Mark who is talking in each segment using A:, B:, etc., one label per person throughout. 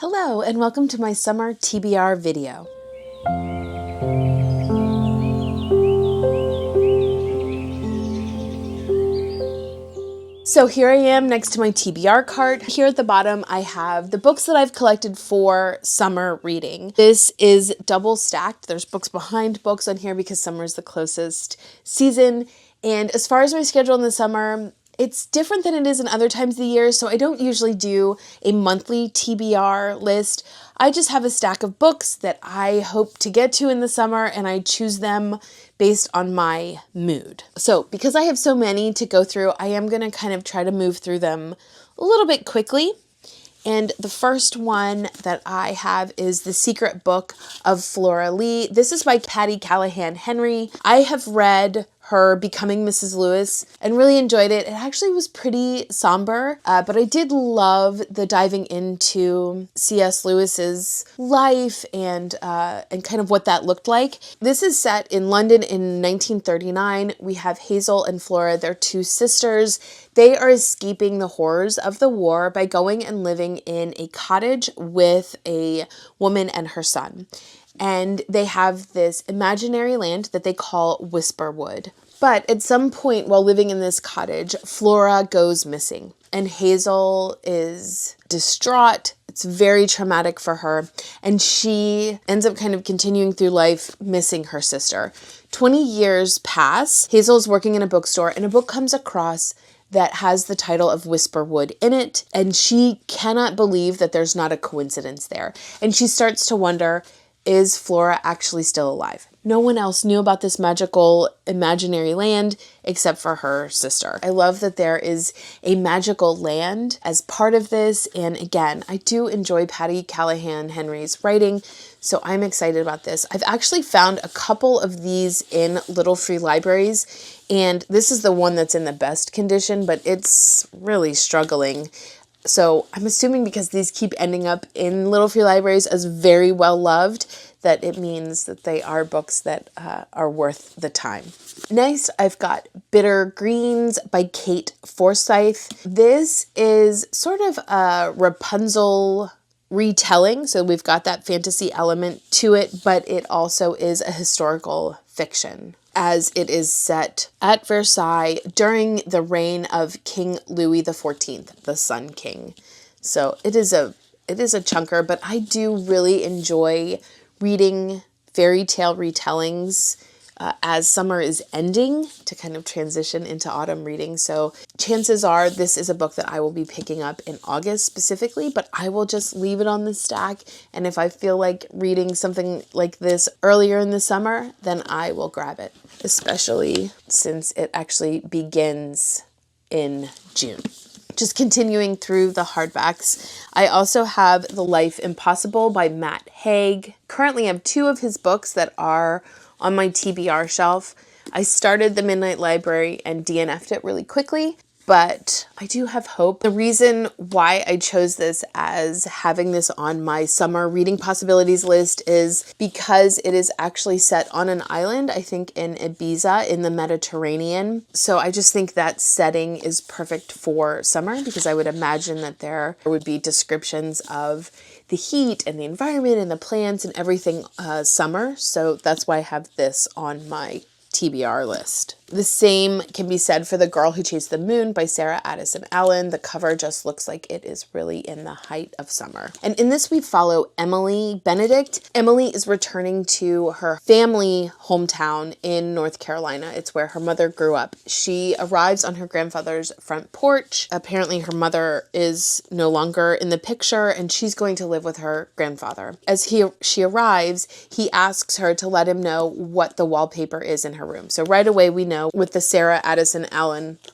A: Hello and welcome to my summer TBR video. So here I am next to my TBR cart. Here at the bottom I have the books that I've collected for summer reading. This is double stacked. There's books behind books on here because summer is the closest season. And as far as my schedule in the summer, it's different than it is in other times of the year, so I don't usually do a monthly TBR list. I just have a stack of books that I hope to get to in the summer, and I choose them based on my mood. So because I have so many to go through, I am going to kind of try to move through them a little bit quickly. And the first one that I have is The Secret Book of Flora Lee. This is by Callahan Henry. I have read her Becoming Mrs. Lewis and really enjoyed it. It actually was pretty somber, but I did love the diving into C.S. Lewis's life and kind of what that looked like. This is set in London in 1939. We have Hazel and Flora, they're two sisters. They are escaping the horrors of the war by going and living in a cottage with a woman and her son. And they have this imaginary land that they call Whisperwood. But at some point while living in this cottage, Flora goes missing and Hazel is distraught. It's very traumatic for her, and she ends up kind of continuing through life missing her sister. 20 years pass. Hazel's working in a bookstore and a book comes across that has the title of Whisperwood in it, and she cannot believe that there's not a coincidence there. And she starts to wonder, is Flora actually still alive? No one else knew about this magical imaginary land except for her sister. I love that there is a magical land as part of this. And again, I do enjoy Callahan Henry's writing, so I'm excited about this. I've actually found a couple of these in little free libraries, and this is the one that's in the best condition, but it's really struggling. So I'm assuming because these keep ending up in little free libraries as very well loved, that it means that they are books that are worth the time. Next, I've got Bitter Greens by Kate Forsyth. This is sort of a Rapunzel retelling, so we've got that fantasy element to it, but it also is a historical fiction, as it is set at Versailles during the reign of King Louis XIV, the Sun King. So it is a chunker, but I do really enjoy reading fairy tale retellings as summer is ending to kind of transition into autumn reading. So chances are this is a book that I will be picking up in August specifically, but I will just leave it on the stack. And if I feel like reading something like this earlier in the summer, then I will grab it, especially since it actually begins in June. Just continuing through the hardbacks, I also have The Life Impossible by Matt Haig. Currently I have two of his books that are on my TBR shelf. I started The Midnight Library and DNF'd it really quickly, but I do have hope. The reason why I chose this as having this on my summer reading possibilities list is because it is actually set on an island, I think in Ibiza in the Mediterranean. So I just think that setting is perfect for summer because I would imagine that there would be descriptions of the heat and the environment and the plants and everything summer. So that's why I have this on my TBR list. The same can be said for The Girl Who Chased the Moon by Addison. The cover just looks like it is really in the height of summer. And in this we follow Emily Benedict. Emily is returning to her family hometown in North Carolina. It's where her mother grew up. She arrives on her grandfather's front porch. Apparently her mother is no longer in the picture and she's going to live with her grandfather. As she arrives, he asks her to let him know what the wallpaper is in her room. So right away we know with the Addison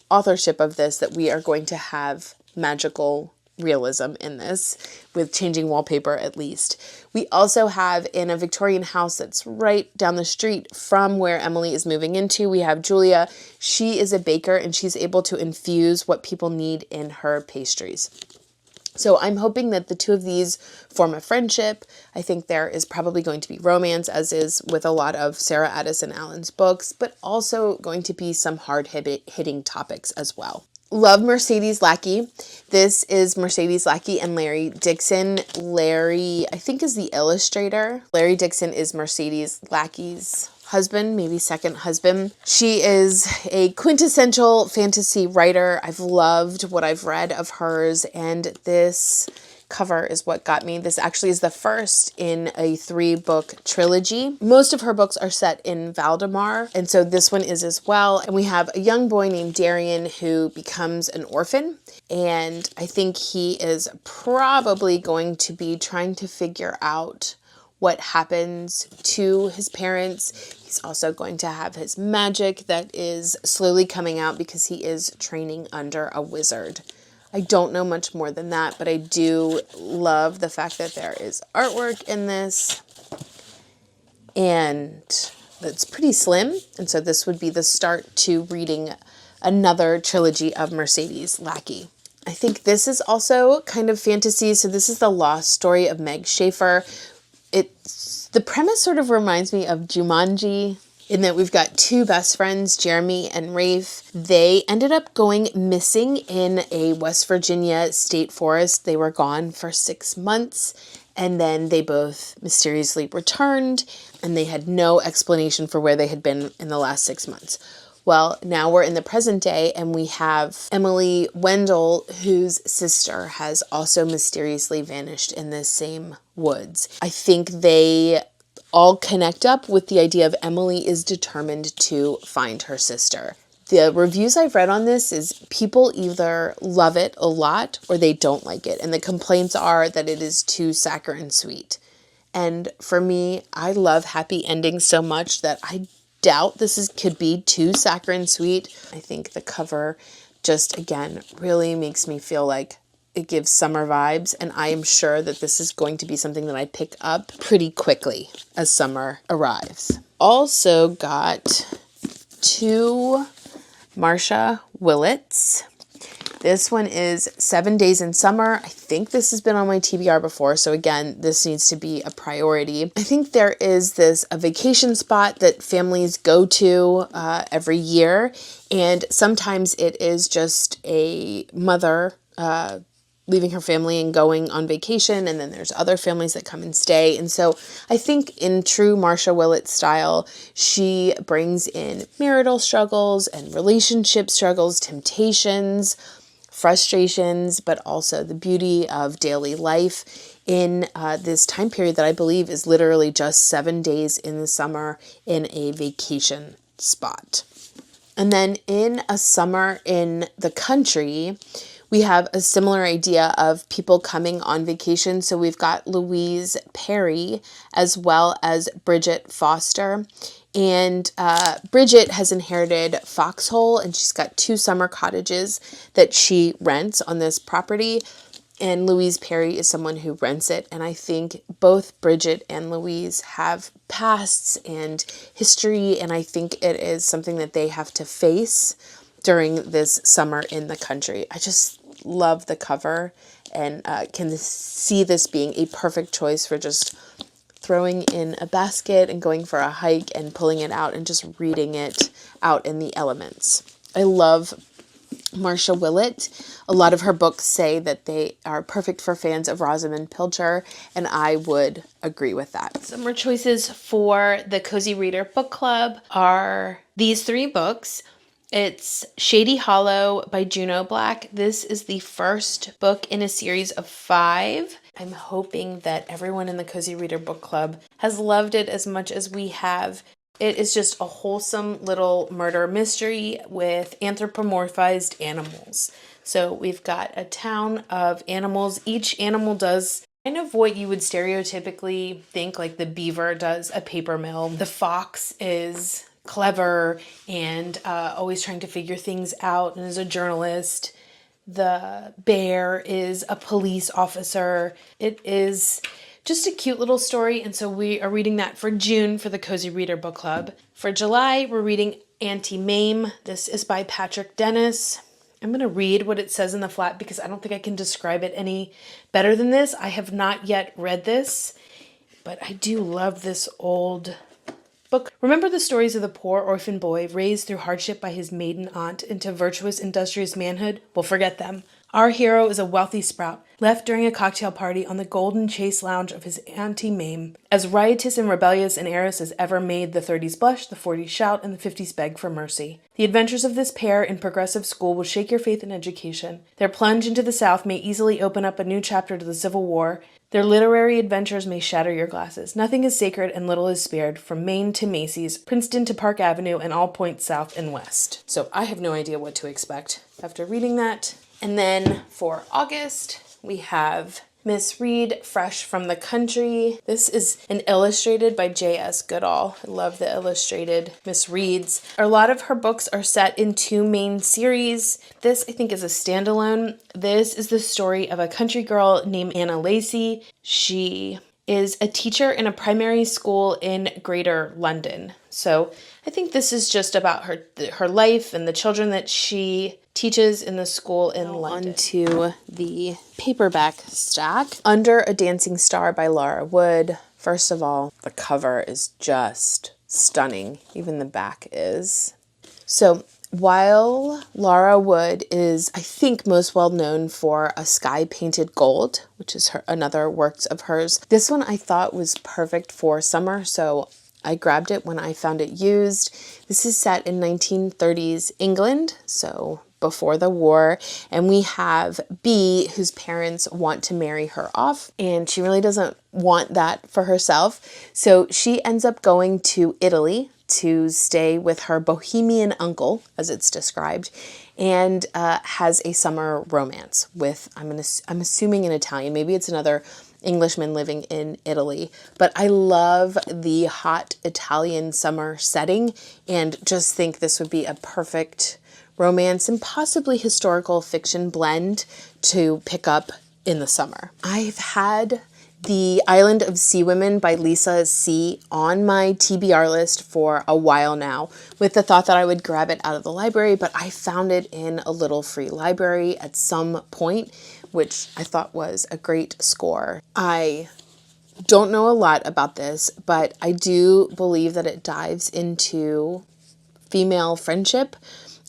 A: authorship of this that we are going to have magical realism in this, with changing wallpaper at least. We also have in a Victorian house that's right down the street from where Emily is moving into, we have Julia. She is a baker and she's able to infuse what people need in her pastries. So I'm hoping that the two of these form a friendship. I think there is probably going to be romance, as is with a lot of Addison books, but also going to be some hard-hitting topics as well. Love Mercedes Lackey. This is Mercedes Lackey and Larry Dixon. Larry, I think, is the illustrator. Larry Dixon is Mercedes Lackey's husband, maybe second husband. She is a quintessential fantasy writer. I've loved what I've read of hers, and this cover is what got me. This actually is the first in a 3-book trilogy. Most of her books are set in Valdemar, and so this one is as well. And we have a young boy named Darian who becomes an orphan, and I think he is probably going to be trying to figure out what happens to his parents. He's also going to have his magic that is slowly coming out because he is training under a wizard. I don't know much more than that, but I do love the fact that there is artwork in this, and it's pretty slim. And so this would be the start to reading another trilogy of Mercedes Lackey. I think this is also kind of fantasy. So this is the lost story of Meg Shaffer. The premise sort of reminds me of Jumanji, in that we've got 2 best friends, Jeremy and Rafe. They ended up going missing in a West Virginia state forest. They were gone for 6 months, and then they both mysteriously returned, and they had no explanation for where they had been in the last 6 months. Well, now we're in the present day, and we have Emily Wendell, whose sister has also mysteriously vanished in the same woods. I think they all connect up with the idea of Emily is determined to find her sister. The reviews I've read on this is people either love it a lot or they don't like it. And the complaints are that it is too saccharine sweet. And for me, I love happy endings so much that I doubt could be too saccharine sweet. I think the cover just, again, really makes me feel like it gives summer vibes, and I am sure that this is going to be something that I pick up pretty quickly as summer arrives. Also got 2 Marcia Willets. This one is 7 Days in Summer. I think this has been on my TBR before, so again, this needs to be a priority. I think there is a vacation spot that families go to every year, and sometimes it is just a mother leaving her family and going on vacation, and then there's other families that come and stay. And so I think in true Marcia Willet style, she brings in marital struggles and relationship struggles, temptations, frustrations, but also the beauty of daily life in this time period that I believe is literally just 7 days in the summer in a vacation spot. And then in A Summer in the Country, we have a similar idea of people coming on vacation. So we've got Louise Perry as well as Bridget Foster. And Bridget has inherited Foxhole, and she's got 2 summer cottages that she rents on this property. And Louise Perry is someone who rents it. And I think both Bridget and Louise have pasts and history, and I think it is something that they have to face during this summer in the country. I just love the cover and can see this being a perfect choice for just throwing in a basket and going for a hike and pulling it out and just reading it out in the elements. I love Marcia Willet. A lot of her books say that they are perfect for fans of Rosamund Pilcher, and I would agree with that. Some more choices for the Cozy Reader Book Club are these 3 books. It's Shady Hollow by Juno Black. This is the first book in a series of 5. I'm hoping that everyone in the Cozy Reader Book Club has loved it as much as we have. It is just a wholesome little murder mystery with anthropomorphized animals. So we've got a town of animals. Each animal does kind of what you would stereotypically think, like the beaver does a paper mill. The fox is clever and always trying to figure things out and is a journalist. The bear is a police officer. It is just a cute little story, and so we are reading that for June for the Cozy Reader Book Club. For July, we're reading Auntie Mame. This is by Patrick Dennis. I'm going to read what it says in the flap because I don't think I can describe it any better than this. I have not yet read this, but I do love this old book. Remember the stories of the poor orphan boy raised through hardship by his maiden aunt into virtuous, industrious manhood? Well, forget them. Our hero is a wealthy sprout, left during a cocktail party on the golden chase lounge of his Auntie Mame, as riotous and rebellious an heiress as ever made the 30s blush, the 40s shout, and the 50s beg for mercy. The adventures of this pair in progressive school will shake your faith in education. Their plunge into the South may easily open up a new chapter to the Civil War. Their literary adventures may shatter your glasses. Nothing is sacred and little is spared, from Maine to Macy's, Princeton to Park Avenue, and all points south and west. So I have no idea what to expect after reading that. And then for August, we have Miss Reed, Fresh from the Country. This is an illustrated by J.S. Goodall. I love the illustrated Miss Reeds. A lot of her books are set in two main series. This, I think, is a standalone. This is the story of a country girl named Anna Lacey. She is a teacher in a primary school in Greater London. So I think this is just about her life and the children that she teaches in the school in London. On to the paperback stack. Under a Dancing Star by Laura Wood. First of all, the cover is just stunning. Even the back is. So while Laura Wood is, I think, most well known for A Sky Painted Gold, which is another works of hers, this one I thought was perfect for summer, so I grabbed it when I found it used. This is set in 1930s England, so before the war, and we have Bee, whose parents want to marry her off, and she really doesn't want that for herself, so she ends up going to Italy to stay with her bohemian uncle, as it's described, and has a summer romance with, I'm assuming, an Italian. Maybe it's another Englishman living in Italy. But I love the hot Italian summer setting and just think this would be a perfect romance and possibly historical fiction blend to pick up in the summer. I've had The Island of Sea Women by Lisa C. on my TBR list for a while now, with the thought that I would grab it out of the library, but I found it in a little free library at some point, which I thought was a great score. I don't know a lot about this, but I do believe that it dives into female friendship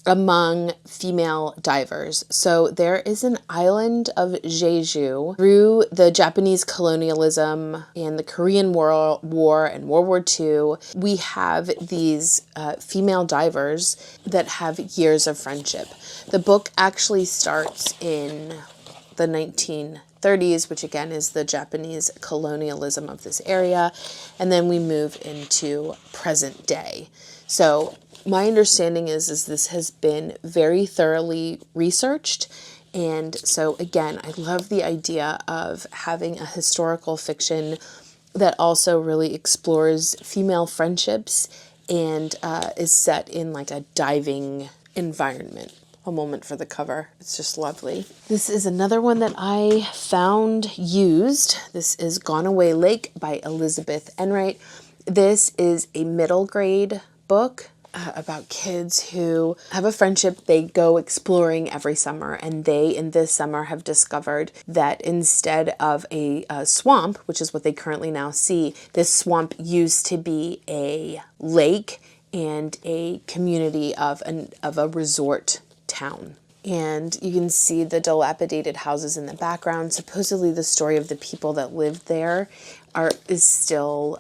A: among female divers. So there is an island of Jeju. Through the Japanese colonialism and the Korean War and World War II, we have these female divers that have years of friendship. The book actually starts in the 1930s, which again is the Japanese colonialism of this area, and then we move into present day. So my understanding is this has been very thoroughly researched, and so again, I love the idea of having a historical fiction that also really explores female friendships and is set in like a diving environment. A moment for the cover. It's just lovely. This is another one that I found used. This is Gone Away Lake by Elizabeth Enright. This is a middle grade book about kids who have a friendship. They go exploring every summer, and they in this summer have discovered that instead of a swamp, which is what they currently now see, this swamp used to be a lake and a community of a resort town. And you can see the dilapidated houses in the background. Supposedly the story of the people that lived there is still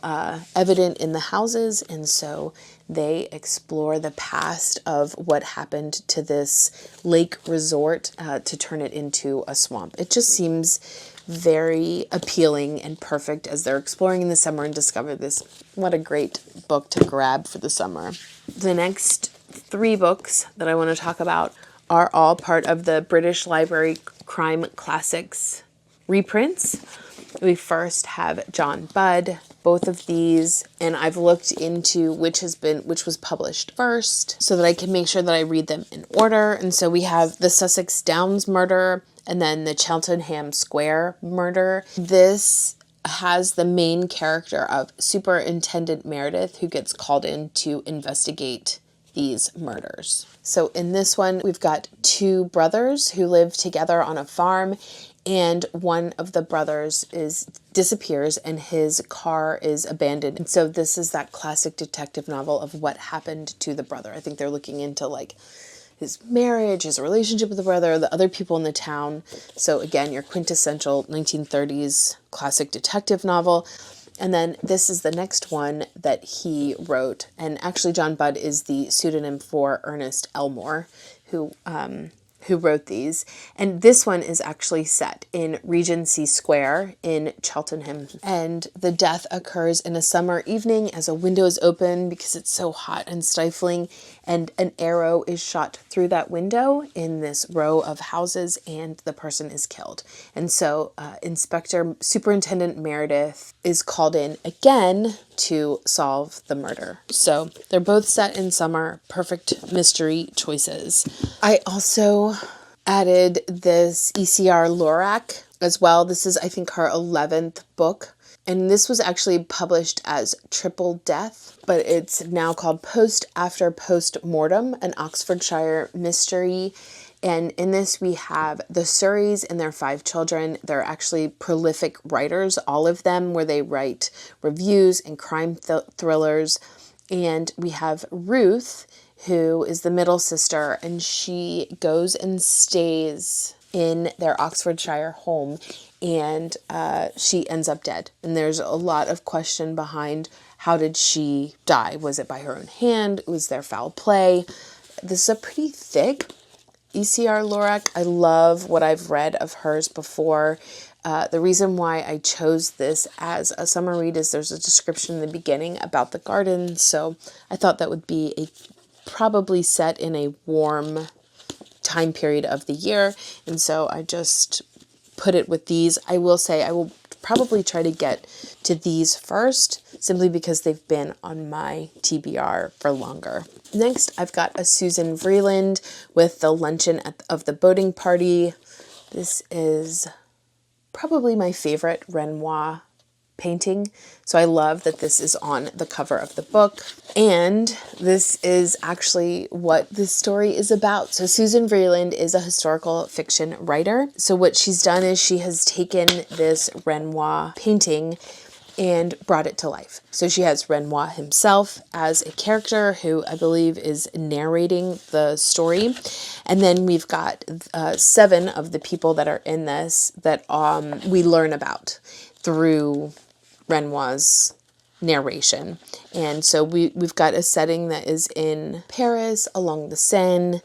A: evident in the houses, and so they explore the past of what happened to this lake resort to turn it into a swamp. It just seems very appealing and perfect as they're exploring in the summer and discover this. What a great book to grab for the summer. The next 3 books that I want to talk about are all part of the British Library Crime Classics reprints. We first have John Bude, both of these, and I've looked into which was published first so that I can make sure that I read them in order. And so we have the Sussex Downs murder and then the Cheltenham Square murder. This has the main character of Superintendent Meredith, who gets called in to investigate these murders. So in this one, we've got 2 brothers who live together on a farm, and one of the brothers disappears and his car is abandoned. And so this is that classic detective novel of what happened to the brother. I think they're looking into like his marriage, his relationship with the brother, the other people in the town. So again, your quintessential 1930s classic detective novel. And then this is the next one that he wrote. And actually John Bude is the pseudonym for Ernest Elmore, who wrote these. And this one is actually set in Regency Square in Cheltenham. And the death occurs in a summer evening as a window is open because it's so hot and stifling. And an arrow is shot through that window in this row of houses and the person is killed. And so Superintendent Meredith is called in again to solve the murder. So they're both set in summer, perfect mystery choices. I also added this ECR Lorac as well. This is, I think, her 11th book. And this was actually published as Triple Death, but it's now called Post After Post Mortem, an Oxfordshire mystery. And in this we have the Surreys and their 5 children. They're actually prolific writers, all of them, where they write reviews and crime thrillers. And we have Ruth, who is the middle sister, and she goes and stays in their Oxfordshire home, and she ends up dead. And there's a lot of question behind how did she die? Was it by her own hand? Was there foul play? This is a pretty thick ECR Lorac. I love what I've read of hers before. The reason why I chose this as a summer read is there's a description in the beginning about the garden. So I thought that would be probably set in a warm time period of the year. And so I just put it with these. I will say I will probably try to get to these first, simply because they've been on my TBR for longer. Next, I've got a Susan Vreeland with the Luncheon of the Boating Party. This is probably my favorite Renoir painting. So I love that this is on the cover of the book. And this is actually what this story is about. So Susan Vreeland is a historical fiction writer. So what she's done is she has taken this Renoir painting and brought it to life. So she has Renoir himself as a character who I believe is narrating the story. And then we've got 7 of the people that are in this that we learn about through Renoir's narration. And so we've got a setting that is in Paris along the Seine.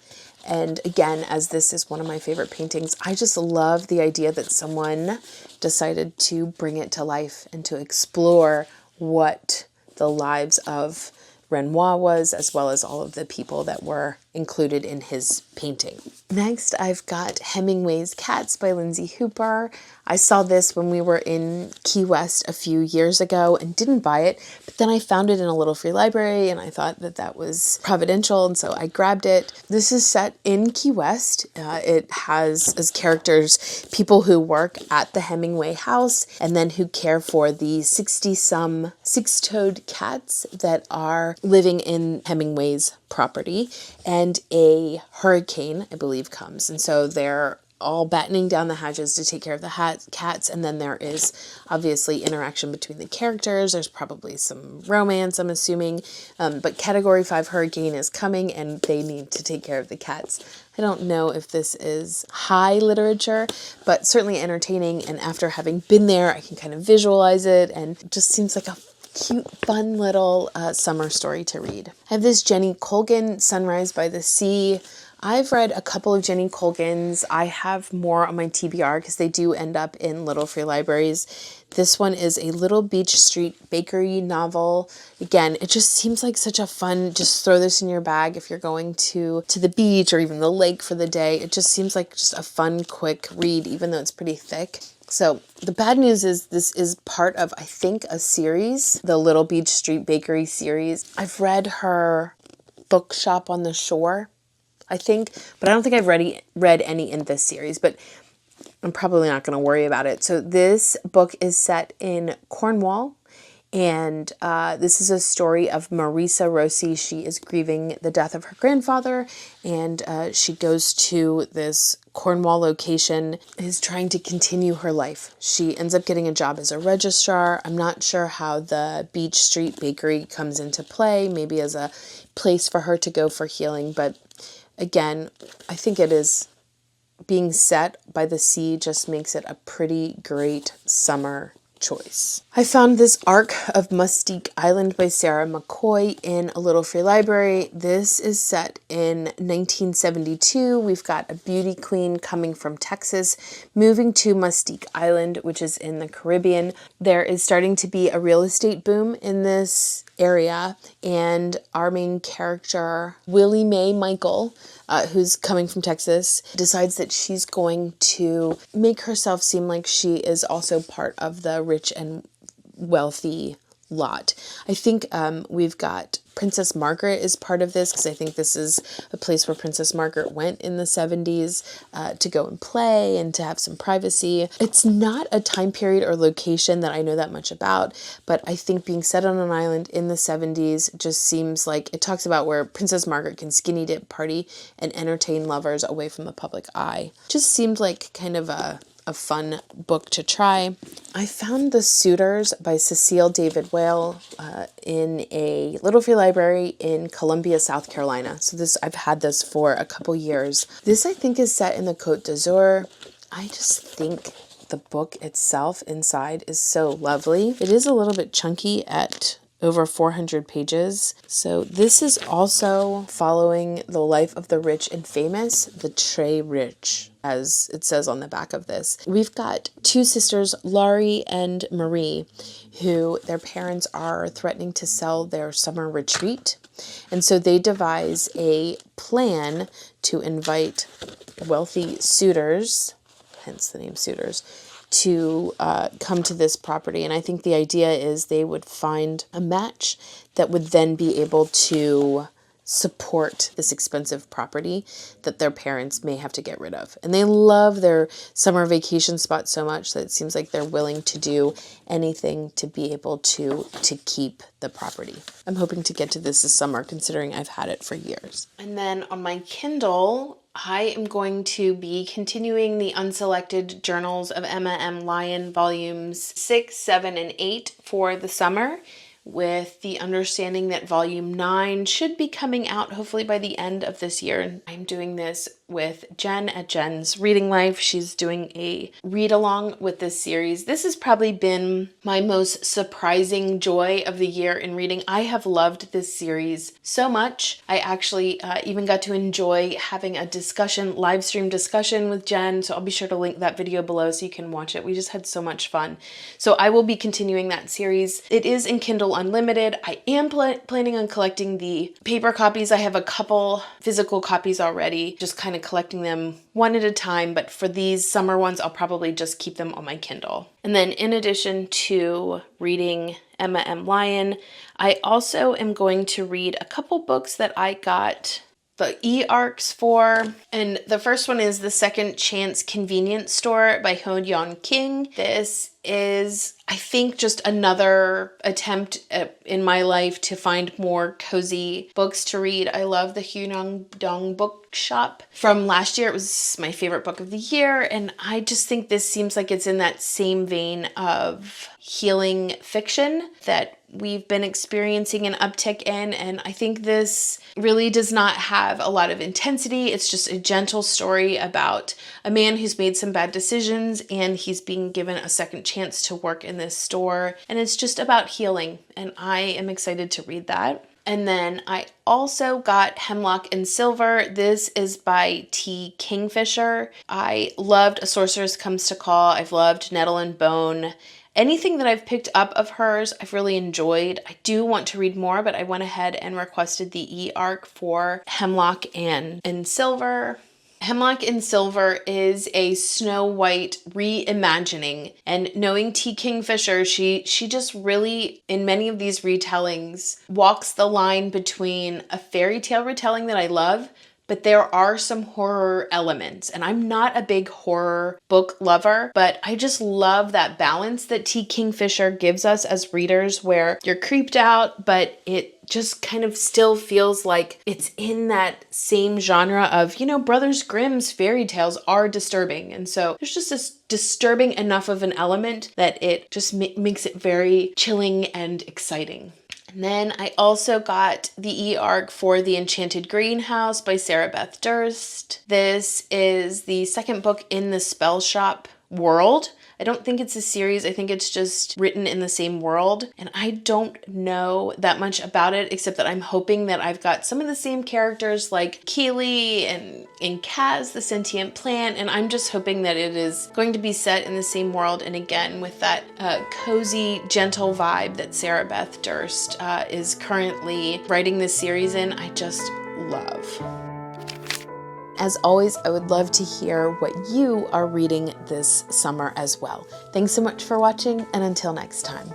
A: And again, as this is one of my favorite paintings, I just love the idea that someone decided to bring it to life and to explore what the lives of Renoir was, as well as all of the people that were included in his painting. Next, I've got Hemingway's Cats by Lindsay Hooper. I saw this when we were in Key West a few years ago and didn't buy it, but then I found it in a little free library and I thought that that was providential, and so I grabbed it. This is set in Key West. It has as characters people who work at the Hemingway house and then who care for the 60-some six-toed cats that are living in Hemingway's property, and a hurricane, I believe, comes. And so they're all battening down the hatches to take care of the cats. And then there is obviously interaction between the characters. There's probably some romance, I'm assuming. But Category 5 hurricane is coming and they need to take care of the cats. I don't know if this is high literature, but certainly entertaining. And after having been there, I can kind of visualize it, and it just seems like a cute, fun little summer story to read. I have this Jenny Colgan, Sunrise by the Sea. I've read a couple of Jenny Colgans. I have more on my TBR because they do end up in little free libraries. This one is a Little Beach Street Bakery novel. Again, it just seems like such a fun, just throw this in your bag if you're going to the beach or even the lake for the day. It just seems like just a fun, quick read, even though it's pretty thick. So the bad news is this is part of, I think, a series, the Little Beach Street Bakery series. I've read her Bookshop on the Shore, I think, but I don't think I've read any in this series, but I'm probably not going to worry about it. So this book is set in Cornwall, And this is a story of Marisa Rossi. She is grieving the death of her grandfather, and she goes to this Cornwall location, is trying to continue her life. She ends up getting a job as a registrar. I'm not sure how the Beach Street Bakery comes into play, maybe as a place for her to go for healing. But again, I think it is being set by the sea just makes it a pretty great summer choice. I found this arc of Mustique Island by Sarah McCoy in a Little Free Library. This is set in 1972. We've got a beauty queen coming from Texas, moving to Mustique Island, which is in the Caribbean. There is starting to be a real estate boom in this area, and our main character, Willie Mae Michael, who's coming from Texas, decides that she's going to make herself seem like she is also part of the rich and wealthy lot. I think we've got Princess Margaret is part of this, because I think this is a place where Princess Margaret went in the 70s to go and play and to have some privacy. It's not a time period or location that I know that much about, but I think being set on an island in the 70s just seems like it talks about where Princess Margaret can skinny dip, party, and entertain lovers away from the public eye. Just seemed like kind of a fun book to try. I found The Suitors by Cecile David Whale in a Little Free Library in Columbia, South Carolina. So I've had this for a couple years. This I think is set in the Côte d'Azur. I just think the book itself inside is so lovely. It is a little bit chunky at over 400 pages. So this is also following the life of the rich and famous, the très rich, as it says on the back of this. We've got two sisters, Laurie and Marie, who their parents are threatening to sell their summer retreat. And so they devise a plan to invite wealthy suitors, hence the name Suitors, to come to this property. And I think the idea is they would find a match that would then be able to support this expensive property that their parents may have to get rid of. And they love their summer vacation spot so much that it seems like they're willing to do anything to be able to keep the property. I'm hoping to get to this summer, considering I've had it for years. And then on my Kindle, I am going to be continuing the Unselected Journals of Emma M. Lyon volumes 6, 7, and 8 for the summer, with the understanding that volume 9 should be coming out hopefully by the end of this year. And I'm doing this with Jen at Jen's Reading Life. She's doing a read along with this series. This has probably been my most surprising joy of the year in reading. I have loved this series so much. I actually even got to enjoy having a live stream discussion with Jen. So I'll be sure to link that video below so you can watch it. We just had so much fun. So I will be continuing that series. It is in Kindle Unlimited. I am planning on collecting the paper copies. I have a couple physical copies already, just kind of collecting them one at a time, but for these summer ones, I'll probably just keep them on my Kindle. And then in addition to reading Emma M. Lyon, I also am going to read a couple books that I got the e-arcs for. And the first one is The Second Chance Convenience Store by Ho-yeon King. This is, I think, just another attempt in my life to find more cozy books to read. I love the Hyunong Bookshop from last year. It was my favorite book of the year, and I just think this seems like it's in that same vein of healing fiction that we've been experiencing an uptick in, and I think this really does not have a lot of intensity. It's just a gentle story about a man who's made some bad decisions, and he's being given a second chance to work in this store, and it's just about healing, and I am excited to read that. And then I also got Hemlock and Silver. This is by T. Kingfisher. I loved A Sorceress Comes to Call. I've loved Nettle and Bone. Anything that I've picked up of hers, I've really enjoyed. I do want to read more, but I went ahead and requested the e-arc for Hemlock and Silver. Hemlock and Silver is a Snow White reimagining, and knowing T. Kingfisher, she just really, in many of these retellings, walks the line between a fairy tale retelling that I love, but there are some horror elements. And I'm not a big horror book lover, but I just love that balance that T. Kingfisher gives us as readers, where you're creeped out, but it just kind of still feels like it's in that same genre of, Brothers Grimm's fairy tales are disturbing. And so there's just this disturbing enough of an element that it just makes it very chilling and exciting. And then I also got the e-arc for The Enchanted Greenhouse by Sarah Beth Durst. This is the second book in the Spell Shop world. I don't think it's a series. I think it's just written in the same world. And I don't know that much about it, except that I'm hoping that I've got some of the same characters like Keely and Kaz, the sentient plant. And I'm just hoping that it is going to be set in the same world. And again, with that cozy, gentle vibe that Sarah Beth Durst is currently writing this series in, I just love. As always, I would love to hear what you are reading this summer as well. Thanks so much for watching, and until next time.